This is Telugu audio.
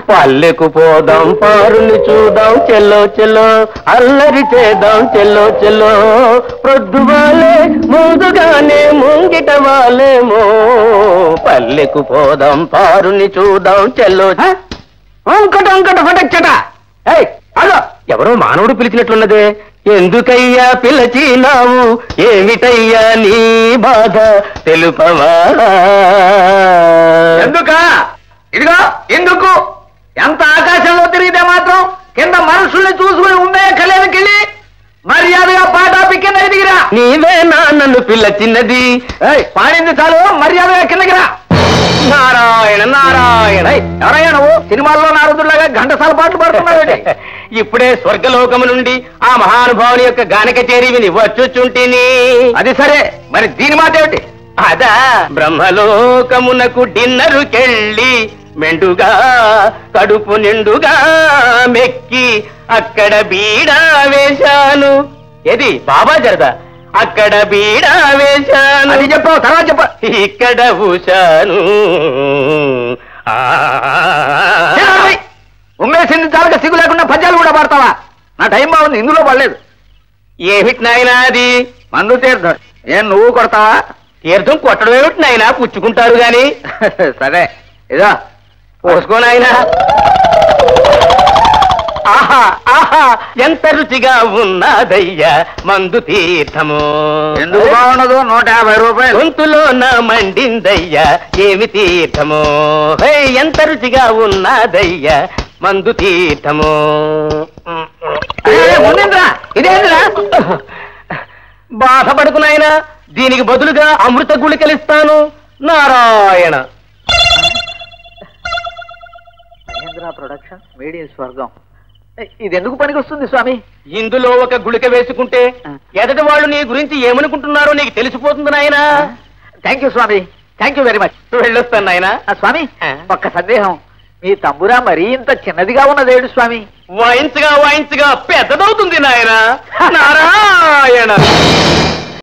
పల్లెకు పోదాం పారుని చూద్దాం చెల్లో చెల్లో అల్లరి చేద్దాం చెల్లో చెల్లో ప్రొద్దువాలే ముందుగానే ముంగిట వాలేమో పల్లెకు పోదాం పారుని చూద్దాం చెల్లో అంకట ఫటచ్చట అదో ఎవరో మానవుడు పిలిచినట్లున్నదే ఎందుకయ్యా పిలచినావు ఏమిటయ్యా నీ బాధ తెలుపవా ఎందుకా ఇదిగో ఎందుకు ఎంత ఆకాశంలో తిరిగితే మాత్రం కింద మనుషుల్ని చూసుకుని ఉండే కళ్యాణకెళ్ళి మర్యాదగా పాటాపి కింద దిగిరా నీవేనా నన్ను పిల్లచిన్నది పాడింది చాలు మర్యాదగా కిందకిరా నారాయణ నారాయణ ఎవరయ్యా నువ్వు సినిమాల్లో నారదులాగా ఘంటసాల పాటలు పాడుతున్నావు ఇప్పుడే స్వర్గలోకము నుండి ఆ మహానుభావుని యొక్క గాన కచేరీ విని వచ్చుచుంటిని అది సరే మరి దీని మాట ఏమిటి అదా బ్రహ్మలోకమునకు డిన్నరుకెళ్ళి మెండుగా కడుపు నిండుగా మెక్కి అక్కడ బీడా వేశాను ఏది బాబా జరదా అక్కడ బీడా వేశాను అది చెప్పావు తర్వాత చెప్ప ఇక్కడ ఊశాను ఉమ్మేసింది చాలక సిగ్గు లేకుండా పద్యాలు కూడా పాడతావా నా టైం బాగుంది ఇందులో పడలేదు ఏమిటి నాయనా అది మందు తీర్థం ఏం నువ్వు కొడతావా తీర్థం కొట్టడం ఏమిటి నాయనా పుచ్చుకుంటారు గాని సరే ఇదా పోసుకోనాయనా ఆహా ఆహా ఎంత రుచిగా ఉన్నదయ్యా మందు తీర్థము ఎందుకు బాగున్నదు 150 రూపాయలు గొంతులో నా మండిందయ్యా ఏమి తీర్థము ఎంత రుచిగా ఉన్నదయ్యా మందు తీర్థము ఇదేంద్రా బాధపడుకున్నాయనా దీనికి బదులుగా అమృత గుళికలిస్తాను Narayana Mahendra production made in స్వర్గం ఇది ఎందుకు పనికి వస్తుంది స్వామి ఇందులో ఒక గుళిక వేసుకుంటే ఎదటి వాళ్ళు నీ గురించి ఏమనుకుంటున్నారో నీకు తెలిసిపోతుంది నాయనా థ్యాంక్ యూ స్వామి థ్యాంక్ యూ వెరీ మచ్ వెళ్ళొస్తాను నాయనా స్వామి ఒక్క సందేహం మీ తంబురా మరీ ఇంత చిన్నదిగా ఉన్నదేడు స్వామి వాయించగా వాయించగా పెద్దదవుతుంది నాయనా నారాయణ